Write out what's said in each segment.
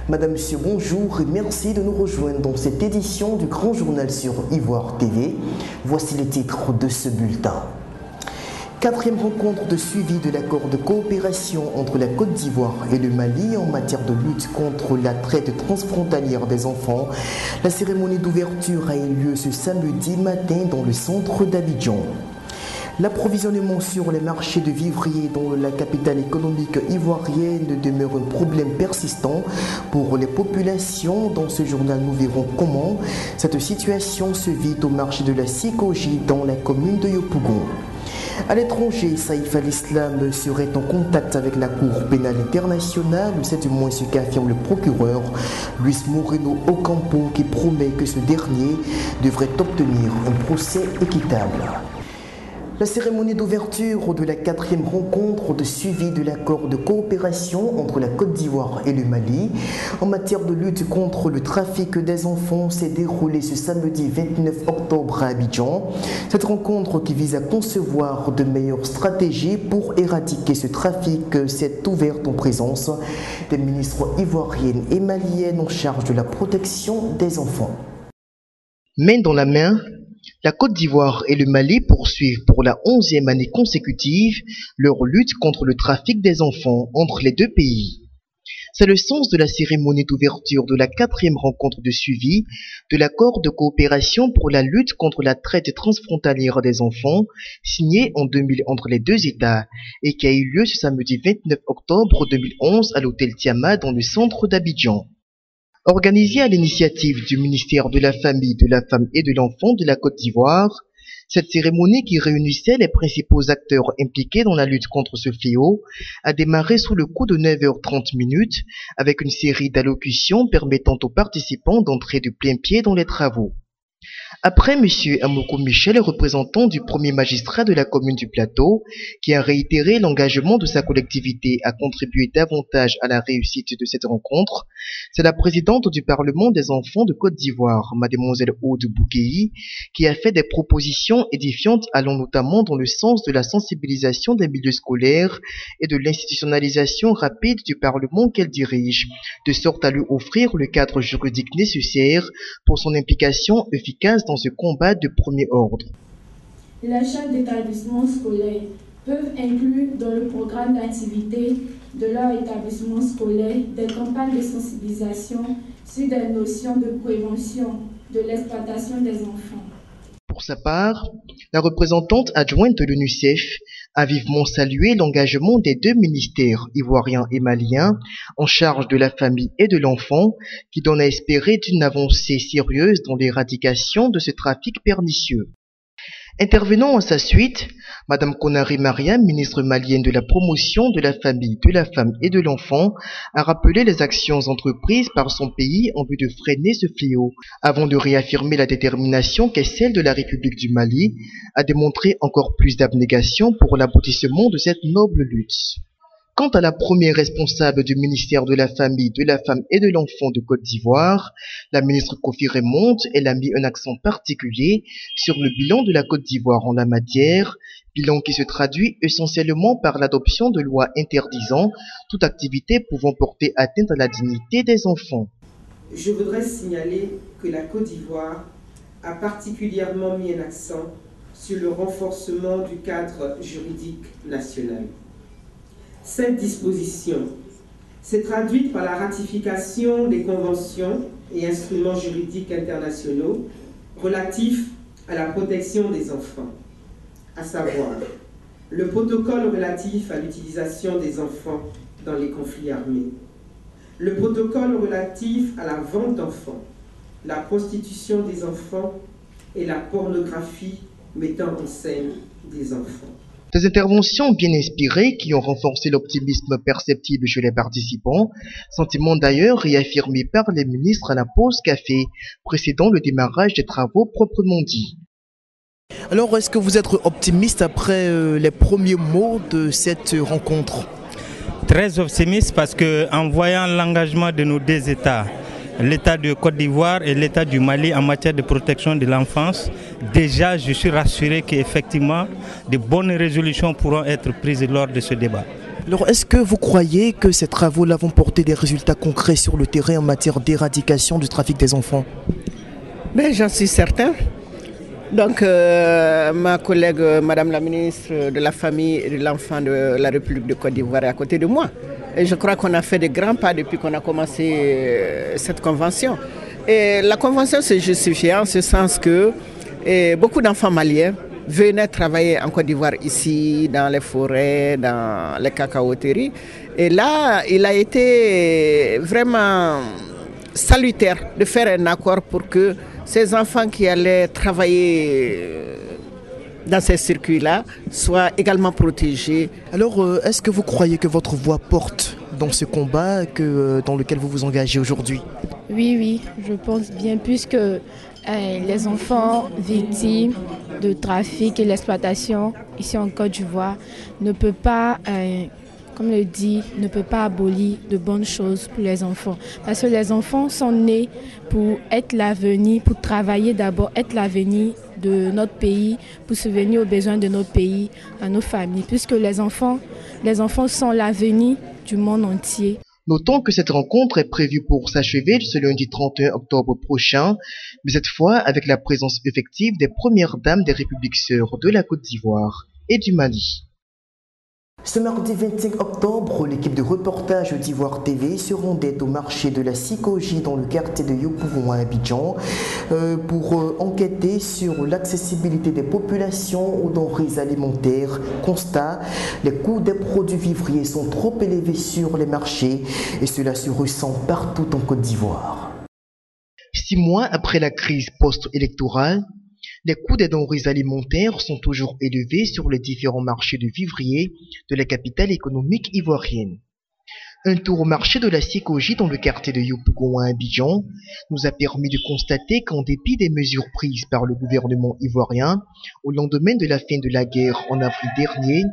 Madame, Monsieur, bonjour et merci de nous rejoindre dans cette édition du Grand Journal sur Ivoire TV. Voici les titres de ce bulletin. 4e rencontre de suivi de l'accord de coopération entre la Côte d'Ivoire et le Mali en matière de lutte contre la traite transfrontalière des enfants. La cérémonie d'ouverture a eu lieu ce samedi matin dans le centre d'Abidjan. L'approvisionnement sur les marchés de vivriers dans la capitale économique ivoirienne demeure un problème persistant pour les populations. Dans ce journal, nous verrons comment cette situation se vit au marché de la Sikoji dans la commune de Yopougon. À l'étranger, Saïf al-Islam serait en contact avec la Cour pénale internationale. C'est du moins ce qu'affirme le procureur Luis Moreno Ocampo, qui promet que ce dernier devrait obtenir un procès équitable. La cérémonie d'ouverture de la 4e rencontre de suivi de l'accord de coopération entre la Côte d'Ivoire et le Mali en matière de lutte contre le trafic des enfants s'est déroulée ce samedi 29 octobre à Abidjan. Cette rencontre, qui vise à concevoir de meilleures stratégies pour éradiquer ce trafic, s'est ouverte en présence des ministres ivoiriennes et maliennes en charge de la protection des enfants. Main dans la main, la Côte d'Ivoire et le Mali poursuivent pour la 11e année consécutive leur lutte contre le trafic des enfants entre les deux pays. C'est le sens de la cérémonie d'ouverture de la 4e rencontre de suivi de l'accord de coopération pour la lutte contre la traite transfrontalière des enfants, signé en 2000 entre les deux États et qui a eu lieu ce samedi 29 octobre 2011 à l'hôtel Tiama dans le centre d'Abidjan. Organisée à l'initiative du ministère de la Famille, de la Femme et de l'Enfant de la Côte d'Ivoire, cette cérémonie, qui réunissait les principaux acteurs impliqués dans la lutte contre ce fléau, a démarré sous le coup de 9h30 avec une série d'allocutions permettant aux participants d'entrer de plein pied dans les travaux. Après M. Amoko Michel, représentant du premier magistrat de la commune du Plateau, qui a réitéré l'engagement de sa collectivité à contribuer davantage à la réussite de cette rencontre, c'est la présidente du Parlement des enfants de Côte d'Ivoire, Mademoiselle Aude Boukéi, qui a fait des propositions édifiantes allant notamment dans le sens de la sensibilisation des milieux scolaires et de l'institutionnalisation rapide du Parlement qu'elle dirige, de sorte à lui offrir le cadre juridique nécessaire pour son implication efficace dans ce combat de premier ordre. Les chefs d'établissement scolaire peuvent inclure dans le programme d'activité de leur établissement scolaire des campagnes de sensibilisation sur des notions de prévention de l'exploitation des enfants. Pour sa part, la représentante adjointe de l'UNICEF a vivement salué l'engagement des deux ministères ivoiriens et maliens en charge de la famille et de l'enfant, qui donne à espérer d'une avancée sérieuse dans l'éradication de ce trafic pernicieux. Intervenant à sa suite, Madame Konaré Mariam, ministre malienne de la promotion de la famille, de la femme et de l'enfant, a rappelé les actions entreprises par son pays en vue de freiner ce fléau, avant de réaffirmer la détermination qu'est celle de la République du Mali à démontrer encore plus d'abnégation pour l'aboutissement de cette noble lutte. Quant à la première responsable du ministère de la Famille, de la Femme et de l'Enfant de Côte d'Ivoire, la ministre Kofi Raymond, elle a mis un accent particulier sur le bilan de la Côte d'Ivoire en la matière, bilan qui se traduit essentiellement par l'adoption de lois interdisant toute activité pouvant porter atteinte à la dignité des enfants. Je voudrais signaler que la Côte d'Ivoire a particulièrement mis un accent sur le renforcement du cadre juridique national. Cette disposition s'est traduite par la ratification des conventions et instruments juridiques internationaux relatifs à la protection des enfants, à savoir le protocole relatif à l'utilisation des enfants dans les conflits armés, le protocole relatif à la vente d'enfants, la prostitution des enfants et la pornographie mettant en scène des enfants. Des interventions bien inspirées qui ont renforcé l'optimisme perceptible chez les participants, sentiment d'ailleurs réaffirmé par les ministres à la pause café, précédant le démarrage des travaux proprement dits. Alors, est-ce que vous êtes optimiste après les premiers mots de cette rencontre? Très optimiste parce qu'en voyant l'engagement de nos deux États, l'État de Côte d'Ivoire et l'État du Mali en matière de protection de l'enfance, déjà je suis rassuré qu'effectivement de bonnes résolutions pourront être prises lors de ce débat. Alors, est-ce que vous croyez que ces travaux-là vont porter des résultats concrets sur le terrain en matière d'éradication du trafic des enfants? Ben, j'en suis certain. Donc, ma collègue, Madame la ministre de la Famille et de l'Enfant de la République de Côte d'Ivoire est à côté de moi. Et je crois qu'on a fait de grands pas depuis qu'on a commencé cette convention. Et la convention se justifie en ce sens que beaucoup d'enfants maliens venaient travailler en Côte d'Ivoire ici, dans les forêts, dans les cacaoteries. Et là, il a été vraiment salutaire de faire un accord pour que ces enfants qui allaient travailler dans ces circuits-là soient également protégés. Alors, est-ce que vous croyez que votre voix porte dans ce combat dans lequel vous vous engagez aujourd'hui? Oui, je pense bien, puisque les enfants victimes de trafic et l'exploitation ici en Côte d'Ivoire ne peuvent pas, comme le dit, ne peut pas abolir de bonnes choses pour les enfants. Parce que les enfants sont nés pour être l'avenir, pour travailler d'abord, être l'avenir de notre pays, pour subvenir aux besoins de notre pays, à nos familles. Puisque les enfants sont l'avenir du monde entier. Notons que cette rencontre est prévue pour s'achever ce lundi 31 octobre prochain, mais cette fois avec la présence effective des premières dames des républiques sœurs de la Côte d'Ivoire et du Mali. Ce mardi 25 octobre, l'équipe de reportage d'Ivoire TV se rendait au marché de la Sikoji dans le quartier de Yopougon à Abidjan pour enquêter sur l'accessibilité des populations aux denrées alimentaires. Constat, les coûts des produits vivriers sont trop élevés sur les marchés et cela se ressent partout en Côte d'Ivoire. 6 mois après la crise post-électorale, les coûts des denrées alimentaires sont toujours élevés sur les différents marchés de vivriers de la capitale économique ivoirienne. Un tour au marché de la Sikoji dans le quartier de Yopougon à Abidjan nous a permis de constater qu'en dépit des mesures prises par le gouvernement ivoirien au lendemain de la fin de la guerre en avril dernier,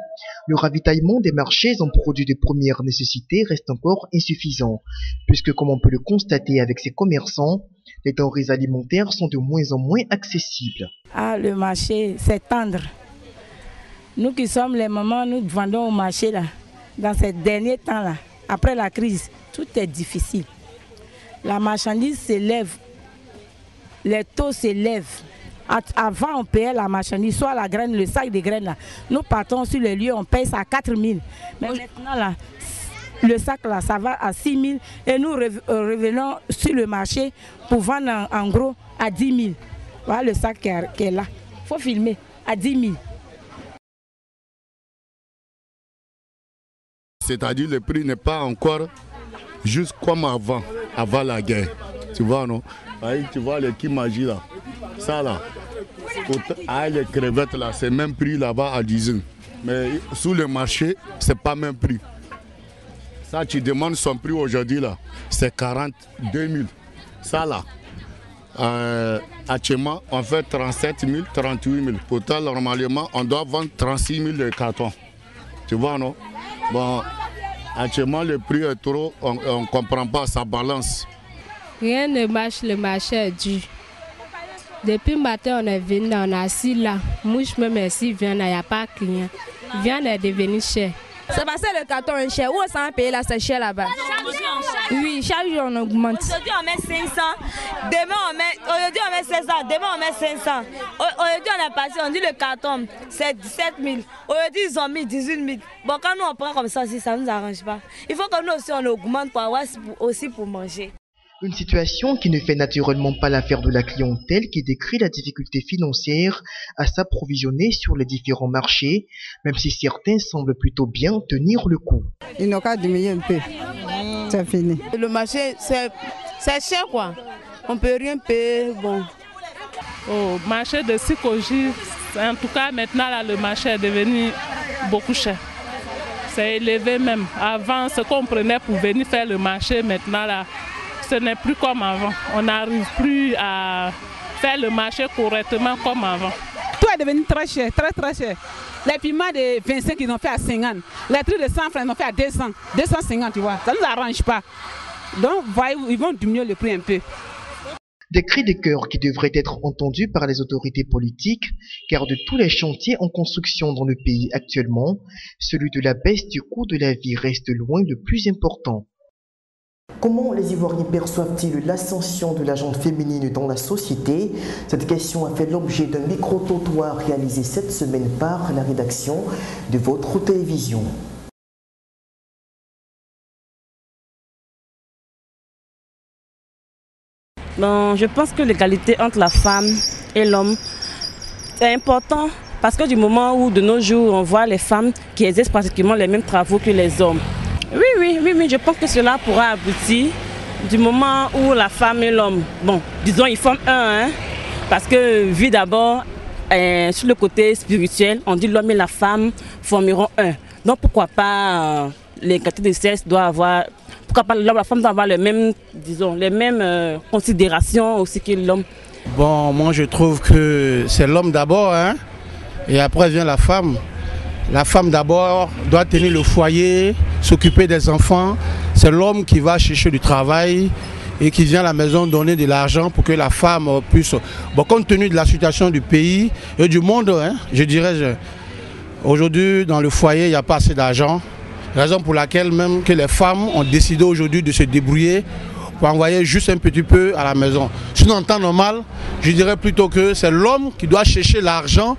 le ravitaillement des marchés en produits de première nécessité reste encore insuffisant, puisque comme on peut le constater avec ces commerçants, les denrées alimentaires sont de moins en moins accessibles. Ah, le marché, c'est tendre. Nous qui sommes les mamans, nous vendons au marché là, dans ces derniers temps-là. Après la crise, tout est difficile. La marchandise s'élève, les taux s'élèvent. Avant, on payait la marchandise, soit la graine, le sac de graines. Là. Nous partons sur les lieux, on paye ça à 4 000. Mais maintenant, là, le sac, là, ça va à 6 000. Et nous revenons sur le marché pour vendre en gros à 10 000. Voilà le sac qui est là. Il faut filmer à 10 000. C'est-à-dire le prix n'est pas encore juste comme avant la guerre. Tu vois, non? Tu vois les kimaji là, ça là, les crevettes là, c'est même prix là-bas à 10 000. Mais sous le marché, c'est pas même prix. Ça, tu demandes son prix aujourd'hui là, c'est 42 000. Ça là, actuellement, on fait 37 000, 38 000. Pourtant, normalement, on doit vendre 36 000 de cartons. Tu vois, non? Bon, actuellement, le prix est trop, on ne comprend pas, ça balance. Rien ne marche, le marché est dur. Depuis le matin, on est venu, on est assis là. Mouche même ici, il n'y a pas de client. Viande est devenue chère. C'est parce que le carton est cher. Où on s'en paye là, c'est cher là-bas. Oui, chaque jour on augmente. Aujourd'hui on met 500, aujourd'hui on met 700, demain on met 500. Aujourd'hui on est passé, on dit le carton c'est 17 000. Aujourd'hui ils ont mis 18 000. Bon, quand nous on prend comme ça aussi, ça ne nous arrange pas. Il faut que nous aussi on augmente pour avoir aussi pour manger. Une situation qui ne fait naturellement pas l'affaire de la clientèle qui décrit la difficulté financière à s'approvisionner sur les différents marchés, même si certains semblent plutôt bien tenir le coup. Ils n'ont qu'à diminuer un peu, c'est fini. Le marché, c'est cher quoi, on ne peut rien payer, bon. Au marché de Sikoji, en tout cas maintenant là, le marché est devenu beaucoup cher. C'est élevé même. Avant, ce qu'on prenait pour venir faire le marché, maintenant là, ce n'est plus comme avant. On n'arrive plus à faire le marché correctement comme avant. Tout est devenu très cher, très cher. Les piments de 25 ils ont fait à 50. Les trucs de 100 francs ils ont fait à 200, 250 tu vois. Ça ne nous arrange pas. Donc voyez, ils vont diminuer le prix un peu. Des cris de cœur qui devraient être entendus par les autorités politiques, car de tous les chantiers en construction dans le pays actuellement, celui de la baisse du coût de la vie reste loin le plus important. Comment les Ivoiriens perçoivent-ils l'ascension de la gente féminine dans la société? Cette question a fait l'objet d'un micro-trottoir réalisé cette semaine par la rédaction de votre télévision. Bon, je pense que l'égalité entre la femme et l'homme est important parce que du moment où de nos jours on voit les femmes qui exercent pratiquement les mêmes travaux que les hommes. Oui, je pense que cela pourra aboutir du moment où la femme et l'homme, bon, disons ils forment un, parce que vu d'abord sur le côté spirituel, on dit l'homme et la femme formeront un. Donc pourquoi pas l'égalité de sexe doit avoir... Pourquoi pas la femme doit avoir les mêmes considérations aussi que l'homme. Bon, moi je trouve que c'est l'homme d'abord, et après vient la femme. La femme d'abord doit tenir le foyer, s'occuper des enfants. C'est l'homme qui va chercher du travail et qui vient à la maison donner de l'argent pour que la femme puisse... Bon, compte tenu de la situation du pays et du monde, je dirais, aujourd'hui dans le foyer il n'y a pas assez d'argent. Raison pour laquelle même que les femmes ont décidé aujourd'hui de se débrouiller pour envoyer juste un petit peu à la maison. Sinon en temps normal, je dirais plutôt que c'est l'homme qui doit chercher l'argent.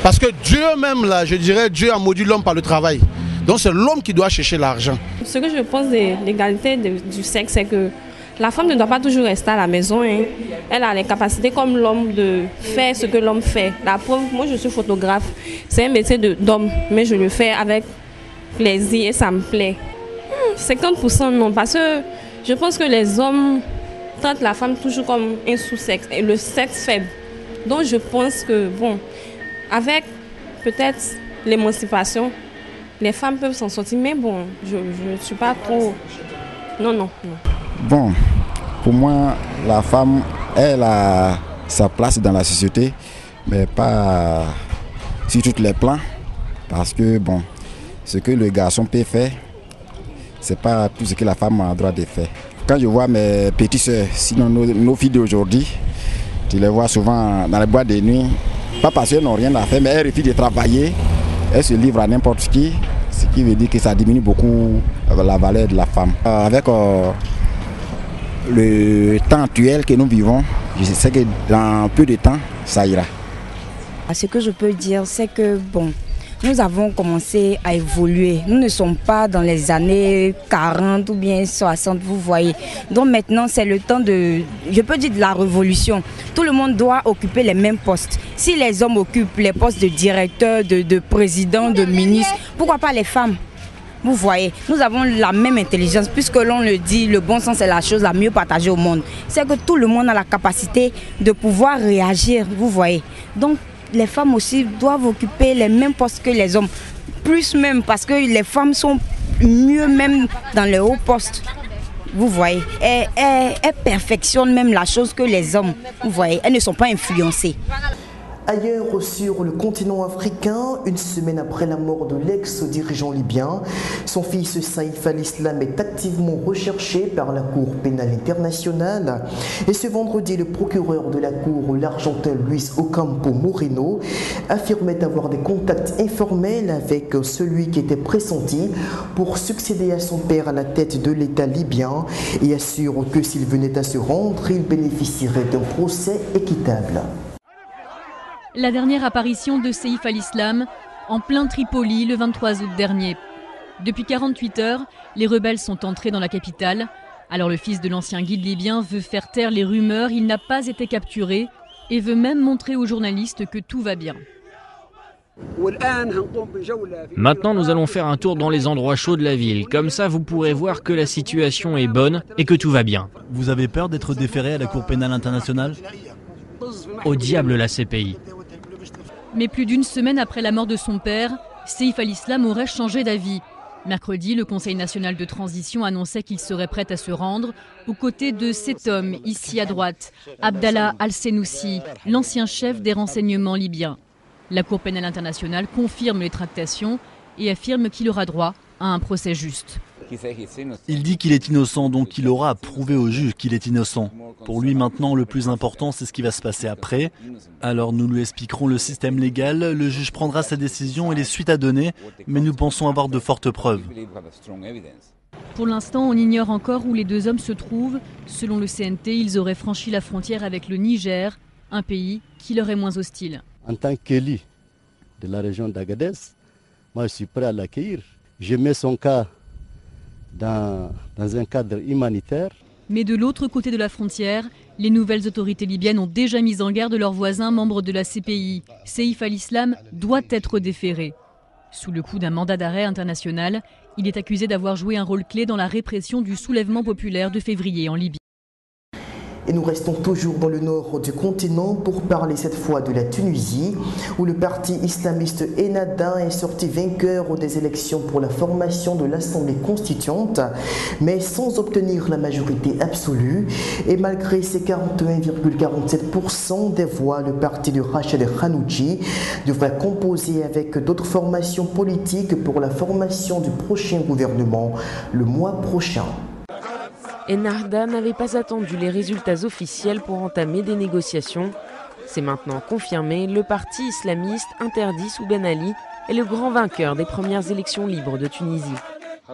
Parce que Dieu même, là, je dirais, Dieu a maudit l'homme par le travail. Donc c'est l'homme qui doit chercher l'argent. Ce que je pense de l'égalité du sexe, c'est que la femme ne doit pas toujours rester à la maison. Elle a les capacités comme l'homme de faire ce que l'homme fait. La preuve, moi je suis photographe, c'est un métier d'homme, mais je le fais avec plaisir et ça me plaît. 50% non, parce que je pense que les hommes traitent la femme toujours comme un sous-sexe, et le sexe faible. Donc je pense que, bon, avec peut-être l'émancipation, les femmes peuvent s'en sortir, mais bon, je ne suis pas trop... Non. Bon, pour moi, la femme, elle a sa place dans la société, mais pas sur tous les plans, parce que, bon, ce que le garçon peut faire, c'est pas tout ce que la femme a le droit de faire. Quand je vois mes petites soeurs, sinon nos filles d'aujourd'hui, tu les vois souvent dans les boîtes de nuit, pas parce qu'elles n'ont rien à faire, mais elles refusent de travailler, elles se livrent à n'importe qui, ce qui veut dire que ça diminue beaucoup la valeur de la femme. Avec le temps actuel que nous vivons, je sais que dans peu de temps, ça ira. Ce que je peux dire, c'est que bon, nous avons commencé à évoluer. Nous ne sommes pas dans les années 40 ou bien 60, vous voyez. Donc maintenant, c'est le temps de, je peux dire de la révolution. Tout le monde doit occuper les mêmes postes. Si les hommes occupent les postes de directeur, de président, de ministre, pourquoi pas les femmes? Vous voyez, nous avons la même intelligence, puisque l'on le dit, le bon sens est la chose la mieux partagée au monde. C'est que tout le monde a la capacité de pouvoir réagir, vous voyez. Donc, les femmes aussi doivent occuper les mêmes postes que les hommes. Plus même, parce que les femmes sont mieux même dans les hauts postes. Vous voyez, elles perfectionnent même la chose que les hommes. Vous voyez, elles ne sont pas influencées. Ailleurs sur le continent africain, une semaine après la mort de l'ex-dirigeant libyen, son fils Saïf al-Islam est activement recherché par la Cour pénale internationale. Et ce vendredi, le procureur de la Cour, l'Argentin Luis Ocampo Moreno, affirmait avoir des contacts informels avec celui qui était pressenti pour succéder à son père à la tête de l'État libyen et assure que s'il venait à se rendre, il bénéficierait d'un procès équitable. La dernière apparition de Saïf al-Islam en plein Tripoli le 23 août dernier. Depuis 48 heures, les rebelles sont entrés dans la capitale. Alors le fils de l'ancien guide libyen veut faire taire les rumeurs, il n'a pas été capturé et veut même montrer aux journalistes que tout va bien. Maintenant, nous allons faire un tour dans les endroits chauds de la ville. Comme ça, vous pourrez voir que la situation est bonne et que tout va bien. Vous avez peur d'être déféré à la Cour pénale internationale ? Au diable la CPI. Mais plus d'une semaine après la mort de son père, Saïf al-Islam aurait changé d'avis. Mercredi, le Conseil national de transition annonçait qu'il serait prêt à se rendre aux côtés de cet homme, ici à droite, Abdallah al-Senoussi, l'ancien chef des renseignements libyens. La Cour pénale internationale confirme les tractations et affirme qu'il aura droit à un procès juste. Il dit qu'il est innocent, donc il aura à prouver au juge qu'il est innocent. Pour lui maintenant, le plus important, c'est ce qui va se passer après. Alors nous lui expliquerons le système légal, le juge prendra sa décision et les suites à donner, mais nous pensons avoir de fortes preuves. Pour l'instant, on ignore encore où les deux hommes se trouvent. Selon le CNT, ils auraient franchi la frontière avec le Niger, un pays qui leur est moins hostile. En tant qu'élu de la région d'Agadez, moi je suis prêt à l'accueillir. Je mets son cas dans un cadre humanitaire. Mais de l'autre côté de la frontière, les nouvelles autorités libyennes ont déjà mis en garde leurs voisins membres de la CPI. Seif al-Islam doit être déféré. Sous le coup d'un mandat d'arrêt international, il est accusé d'avoir joué un rôle clé dans la répression du soulèvement populaire de février en Libye. Et nous restons toujours dans le nord du continent pour parler cette fois de la Tunisie, où le parti islamiste Ennahda est sorti vainqueur des élections pour la formation de l'Assemblée constituante, mais sans obtenir la majorité absolue. Et malgré ses 41,47% des voix, le parti de Rached Ghannouchi devrait composer avec d'autres formations politiques pour la formation du prochain gouvernement le mois prochain. Ennahda n'avait pas attendu les résultats officiels pour entamer des négociations. C'est maintenant confirmé, le parti islamiste interdit sous Ben Ali est le grand vainqueur des premières élections libres de Tunisie.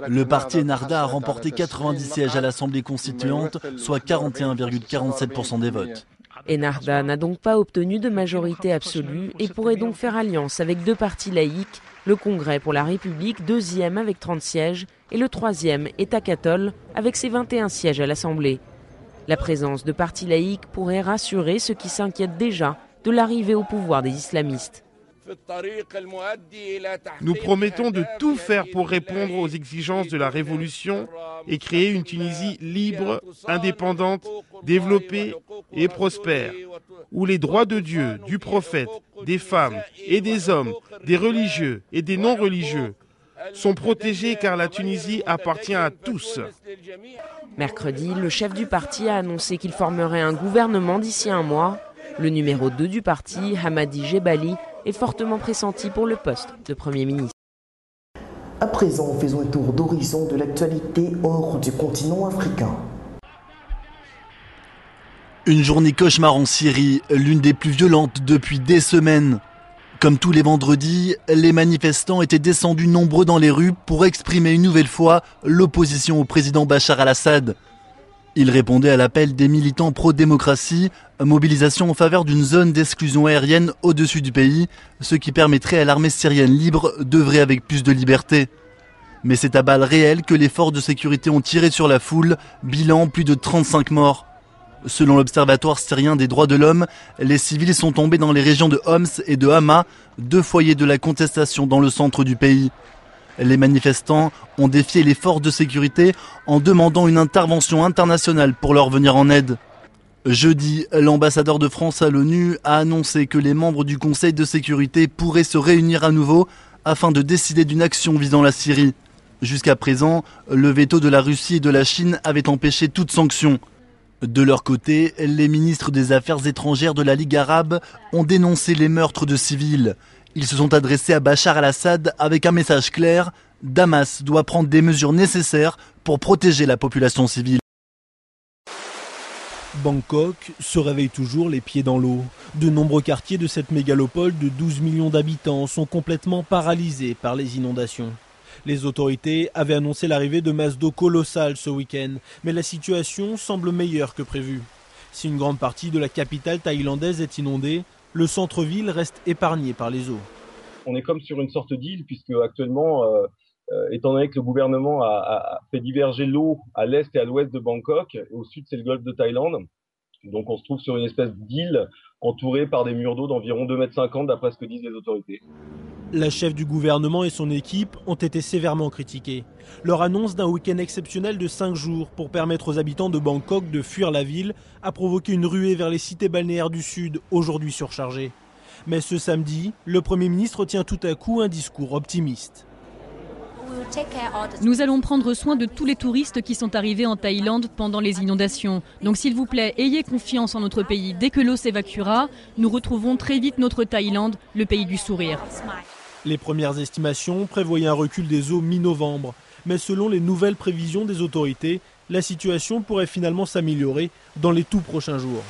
Le parti Ennahda a remporté 90 sièges à l'Assemblée constituante, soit 41,47% des votes. Ennahda n'a donc pas obtenu de majorité absolue et pourrait donc faire alliance avec deux partis laïques, le Congrès pour la République, deuxième avec 30 sièges, et le troisième est Akatol avec ses 21 sièges à l'Assemblée. La présence de partis laïques pourrait rassurer ceux qui s'inquiètent déjà de l'arrivée au pouvoir des islamistes. Nous promettons de tout faire pour répondre aux exigences de la révolution et créer une Tunisie libre, indépendante, développée et prospère, où les droits de Dieu, du prophète, des femmes et des hommes, des religieux et des non-religieux sont protégés car la Tunisie appartient à tous. Mercredi, le chef du parti a annoncé qu'il formerait un gouvernement d'ici un mois. Le numéro 2 du parti, Hamadi Jebali, est fortement pressenti pour le poste de Premier ministre. À présent, faisons un tour d'horizon de l'actualité hors du continent africain. Une journée cauchemar en Syrie, l'une des plus violentes depuis des semaines. Comme tous les vendredis, les manifestants étaient descendus nombreux dans les rues pour exprimer une nouvelle fois l'opposition au président Bachar al-Assad. Ils répondaient à l'appel des militants pro-démocratie, mobilisation en faveur d'une zone d'exclusion aérienne au-dessus du pays, ce qui permettrait à l'armée syrienne libre d'œuvrer avec plus de liberté. Mais c'est à balles réelles que les forces de sécurité ont tiré sur la foule, bilan plus de 35 morts. Selon l'Observatoire syrien des droits de l'homme, les civils sont tombés dans les régions de Homs et de Hama, deux foyers de la contestation dans le centre du pays. Les manifestants ont défié les forces de sécurité en demandant une intervention internationale pour leur venir en aide. Jeudi, l'ambassadeur de France à l'ONU a annoncé que les membres du Conseil de sécurité pourraient se réunir à nouveau afin de décider d'une action visant la Syrie. Jusqu'à présent, le veto de la Russie et de la Chine avait empêché toute sanction. De leur côté, les ministres des Affaires étrangères de la Ligue arabe ont dénoncé les meurtres de civils. Ils se sont adressés à Bachar al-Assad avec un message clair: Damas doit prendre des mesures nécessaires pour protéger la population civile. Bangkok se réveille toujours les pieds dans l'eau. De nombreux quartiers de cette mégalopole de 12 millions d'habitants sont complètement paralysés par les inondations. Les autorités avaient annoncé l'arrivée de masses d'eau colossales ce week-end, mais la situation semble meilleure que prévu. Si une grande partie de la capitale thaïlandaise est inondée, le centre-ville reste épargné par les eaux. On est comme sur une sorte d'île, puisque actuellement, étant donné que le gouvernement a fait diverger l'eau à l'est et à l'ouest de Bangkok, et au sud c'est le golfe de Thaïlande, donc on se trouve sur une espèce d'île entourée par des murs d'eau d'environ 2,50 m d'après ce que disent les autorités. La chef du gouvernement et son équipe ont été sévèrement critiqués. Leur annonce d'un week-end exceptionnel de 5 jours pour permettre aux habitants de Bangkok de fuir la ville a provoqué une ruée vers les cités balnéaires du sud, aujourd'hui surchargées. Mais ce samedi, le Premier ministre tient tout à coup un discours optimiste. Nous allons prendre soin de tous les touristes qui sont arrivés en Thaïlande pendant les inondations. Donc s'il vous plaît, ayez confiance en notre pays. Dès que l'eau s'évacuera, nous retrouvons très vite notre Thaïlande, le pays du sourire. Les premières estimations prévoyaient un recul des eaux mi-novembre. Mais selon les nouvelles prévisions des autorités, la situation pourrait finalement s'améliorer dans les tout prochains jours.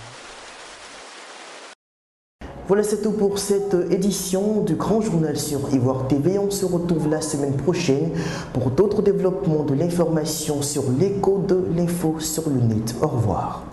Voilà, c'est tout pour cette édition du Grand Journal sur Ivoire TV. On se retrouve la semaine prochaine pour d'autres développements de l'information sur l'écho de l'info sur le net. Au revoir.